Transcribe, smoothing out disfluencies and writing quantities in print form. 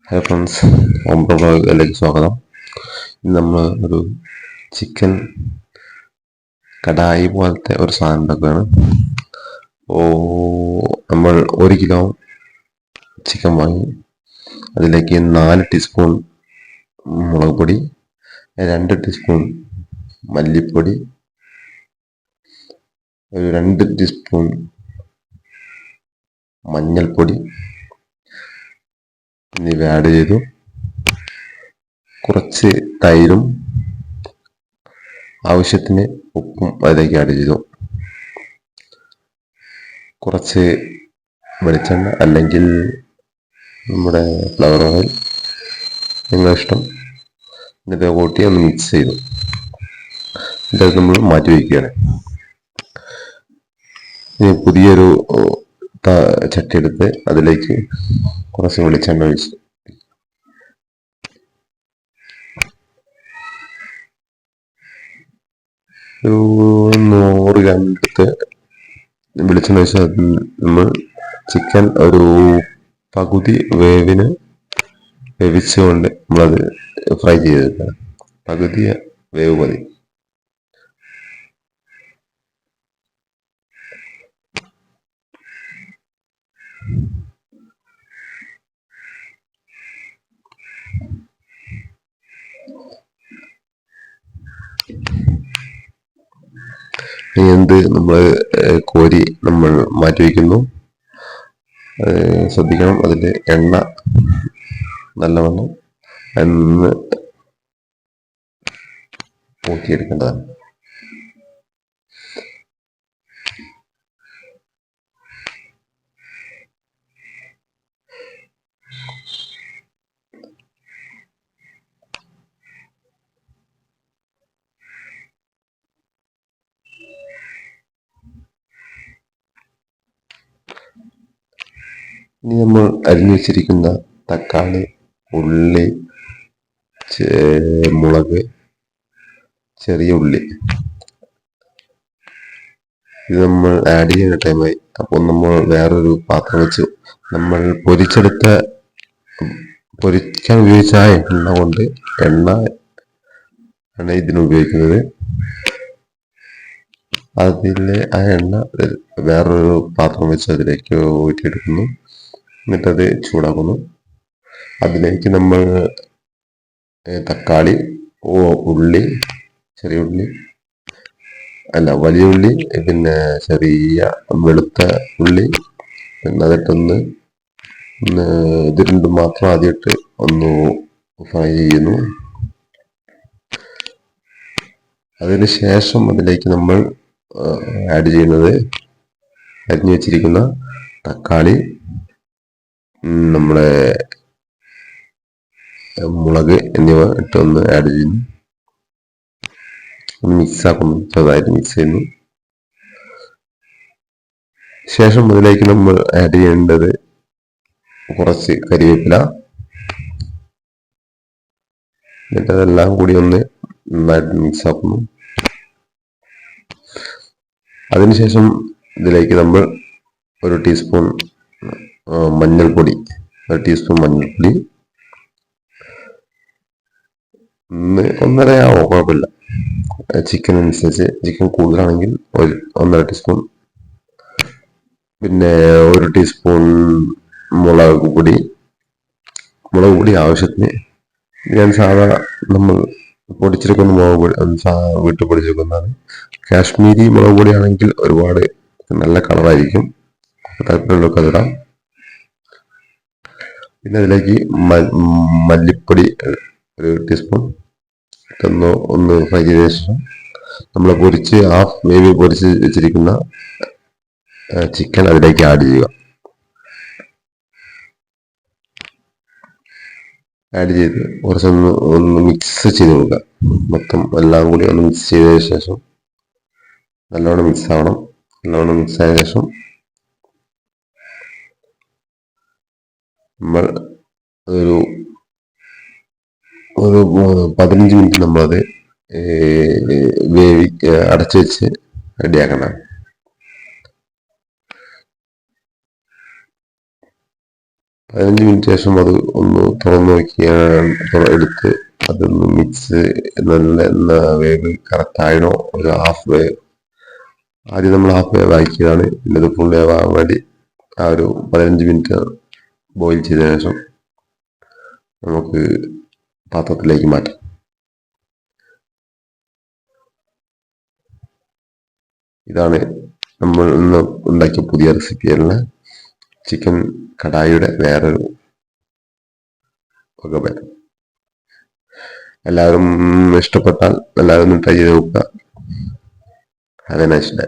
Hi friends, ഓംപ്രഭാഗത്തിലേക്ക് സ്വാഗതം. ഇന്ന് നമ്മൾ ഒരു ചിക്കൻ കടായി പോലത്തെ ഒരു സാധനം ഉണ്ടാക്കുകയാണ്. നമ്മൾ 1 കിലോ ചിക്കൻ വാങ്ങി അതിലേക്ക് 4 ടീസ്പൂൺ മുളക് പൊടി, 2 ടീസ്പൂൺ മല്ലിപ്പൊടി, ഒരു 2 ടീസ്പൂൺ മഞ്ഞൾപ്പൊടി എന്നിവ ആഡ് ചെയ്തു. കുറച്ച് തൈരും ആവശ്യത്തിന് ഉപ്പും അതിലേക്ക് ആഡ് ചെയ്തു. കുറച്ച് വെളിച്ചെണ്ണ അല്ലെങ്കിൽ നമ്മുടെ ഫ്ലവർ ഓയിൽ, നിങ്ങളുടെ ഇഷ്ടം, എന്നിട്ട് കൂട്ടി ഒന്ന് മിക്സ് ചെയ്തു. എന്നിട്ട് നമ്മൾ മാറ്റി വയ്ക്കുകയാണ്. ഇനി പുതിയൊരു ചട്ടി എടുത്ത് അതിലേക്ക് കുറച്ച് വെളിച്ചെണ്ണ ഒഴിച്ച് ഒരു 100 ഗ്രാം എടുത്ത് വെളിച്ചെണ്ണ ഒഴിച്ച് നമ്മൾ ചിക്കൻ ഒരു പകുതി വേവിന് വേവിച്ചുകൊണ്ട് നമ്മളത് ഫ്രൈ ചെയ്തെടുക്കണം. പകുതി വേവ് മതി. നമ്മൾ കോരി നമ്മൾ മാറ്റി വയ്ക്കുന്നു. ശ്രദ്ധിക്കണം, അതിൽ എണ്ണ നല്ലവണ്ണം എന്ന് ഊറ്റിയെടുക്കേണ്ടതാണ്. ഇനി നമ്മൾ അരിഞ്ഞു വെച്ചിരിക്കുന്ന തക്കാളി, ഉള്ളി, മുളക്, ചെറിയ ഉള്ളി ഇത് നമ്മൾ ആഡ് ചെയ്യുന്ന ടൈമായി. അപ്പോൾ നമ്മൾ വേറൊരു പാത്രം വെച്ച് നമ്മൾ പൊരിക്കാൻ ഉപയോഗിച്ച ആ എണ്ണ കൊണ്ട് എണ്ണ ആണ് ഇതിന് ഉപയോഗിക്കുന്നത്. അതിലെ ആ എണ്ണ വേറൊരു പാത്രം വെച്ച് അതിലേക്ക് ഊറ്റിയെടുക്കുന്നു. എന്നിട്ടത് ചൂടാക്കുന്നു. അതിലേക്ക് നമ്മൾ തക്കാളി, ഉള്ളി, ചെറിയ ഉള്ളി വലിയ ഉള്ളി, പിന്നെ ചെറിയ വെളുത്ത ഉള്ളി, പിന്നെ അതിട്ടൊന്ന് ഇത് രണ്ടും മാത്രം ആദ്യമായിട്ട് ഒന്ന് ഫ്രൈ ചെയ്യുന്നു. അതിന് ശേഷം അതിലേക്ക് നമ്മൾ ആഡ് ചെയ്യുന്നത് അരിഞ്ഞു വെച്ചിരിക്കുന്ന തക്കാളി, നമ്മുടെ മുളക് എന്നിവ ഇട്ടൊന്ന് ആഡ് ചെയ്യുന്നു. ഒന്ന് മിക്സ് ആക്കുന്നു, ചെറുതായിട്ട് മിക്സ് ചെയ്യുന്നു. ശേഷം അതിലേക്ക് നമ്മൾ ആഡ് ചെയ്യേണ്ടത് കുറച്ച് കരിവേപ്പില. എന്നിട്ട് അതെല്ലാം കൂടി ഒന്ന് നന്നായിട്ട് മിക്സ് ആക്കുന്നു. അതിനുശേഷം ഇതിലേക്ക് നമ്മൾ ഒരു ടീസ്പൂൺ മഞ്ഞൾപ്പൊടി, ഒന്നരയാവോ, കുഴപ്പമില്ല. ചിക്കൻ അനുസരിച്ച്, ചിക്കൻ കൂടുതലാണെങ്കിൽ 1.5 ടീസ്പൂൺ. പിന്നെ 1 ടീസ്പൂൺ മുളക് പൊടി ആവശ്യത്തിന്. ഞാൻ സാധാരണ നമ്മൾ പൊടിച്ചെടുക്കുന്ന മുളക് പൊടി വീട്ടിൽ പൊടിച്ചെടുക്കുന്നതാണ്. കാശ്മീരി മുളക് പൊടിയാണെങ്കിൽ ഒരുപാട് നല്ല കളറായിരിക്കും, താല്പര്യമുള്ളവർക്ക് അതിടാം. പിന്നെ അതിലേക്ക് മല്ലിപ്പൊടി 1 ടീസ്പൂൺ ഒന്ന് ഫ്രൈ ചെയ്ത ശേഷം നമ്മൾ ഹാഫ് വേവ് പൊരിച്ച് വെച്ചിരിക്കുന്ന ചിക്കൻ അതിലേക്ക് ആഡ് ചെയ്യുക. ആഡ് ചെയ്ത് കുറച്ചൊന്ന് മിക്സ് ചെയ്ത് കൊടുക്കുക. മൊത്തം എല്ലാം കൂടി ഒന്ന് മിക്സ് ചെയ്തതിന് ശേഷം നല്ലോണം മിക്സ് ആവണം. നല്ലോണം മിക്സ് ആയ ശേഷം നമ്മൾ ഒരു 15 മിനിറ്റ് നമ്മളത് അടച്ചു വെച്ച് റെഡിയാക്കണം. 15 മിനിറ്റ് ശേഷം അത് ഒന്ന് തുറന്നു നോക്കിയാൽ എടുത്ത് അതൊന്ന് മിക്സ് നല്ല വേവ് കറക്റ്റ് ആയണോ ഒരു ഹാഫ് വേവ് ആദ്യം നമ്മൾ ഹാഫ് വേവ് ആക്കിയതാണ് പിന്നെ ഇത് ഫുൾ വേവ് ആകാൻ വേണ്ടി ആ ഒരു 15 മിനിറ്റ് ബോയിൽ ചെയ്ത ശേഷം നമുക്ക് പാത്രത്തിലേക്ക് മാറ്റാം. ഇതാണ് നമ്മൾ ഇന്ന് ഉണ്ടാക്കിയ പുതിയ റെസിപ്പിയല്ല ചിക്കൻ കടായിയുടെ വേറൊരു വകഭേദം. എല്ലാവരും ഇഷ്ടപ്പെട്ടാൽ എല്ലാവരും ഒന്ന് ട്രൈ ചെയ്ത് നോക്കുക. Have A nice day.